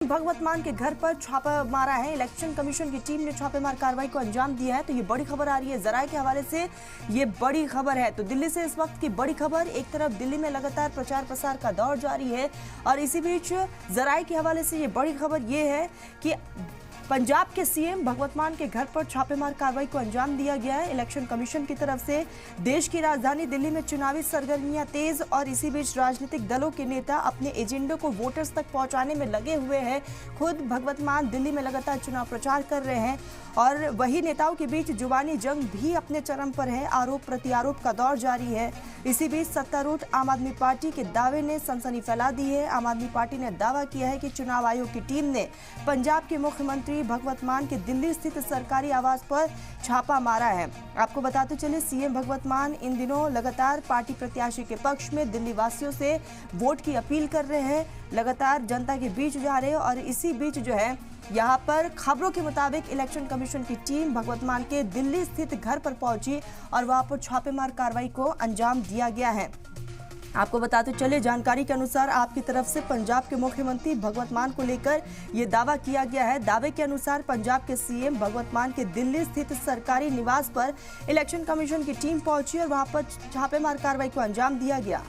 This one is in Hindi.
भगवत मान के घर पर छापा मारा है। इलेक्शन कमीशन की टीम ने छापेमार कार्रवाई को अंजाम दिया है। तो ये बड़ी खबर आ रही है जराये के हवाले से, ये बड़ी खबर है। तो दिल्ली से इस वक्त की बड़ी खबर, एक तरफ दिल्ली में लगातार प्रचार प्रसार का दौर जारी है और इसी बीच जराये के हवाले से ये बड़ी खबर ये है कि पंजाब के सीएम भगवत मान के घर पर छापेमार कार्रवाई को अंजाम दिया गया है। इलेक्शन कमीशन की तरफ से देश की राजधानी दिल्ली में चुनावी सरगर्मियां तेज और इसी बीच राजनीतिक दलों के नेता अपने एजेंडों को वोटर्स तक पहुंचाने में लगे हुए हैं। खुद भगवत मान दिल्ली में लगातार चुनाव प्रचार कर रहे हैं और वही नेताओं के बीच जुबानी जंग भी अपने चरम पर है। आरोप प्रत्यारोप का दौर जारी है। इसी बीच सत्तारूढ़ आम आदमी पार्टी के दावे ने सनसनी फैला दी है। आम आदमी पार्टी ने दावा किया है कि चुनाव आयोग की टीम ने पंजाब के मुख्यमंत्री भगवत मान के दिल्ली स्थित सरकारी आवास पर छापा मारा है। आपको बताते चले सीएम भगवत मान इन दिनों लगातार पार्टी प्रत्याशी के पक्ष में दिल्ली वासियों से वोट की अपील कर रहे हैं, लगातार जनता के बीच जा रहे हैं और इसी बीच जो है यहाँ पर खबरों के मुताबिक इलेक्शन कमीशन की टीम भगवत मान के दिल्ली स्थित घर पर पहुंची और वहां पर छापेमार कार्रवाई को अंजाम दिया गया है। आपको बताते चले जानकारी के अनुसार आपकी तरफ से पंजाब के मुख्यमंत्री भगवत मान को लेकर यह दावा किया गया है। दावे के अनुसार पंजाब के सीएम भगवत मान के दिल्ली स्थित सरकारी निवास पर इलेक्शन कमीशन की टीम पहुंची और वहां पर छापेमार कार्रवाई को अंजाम दिया गया।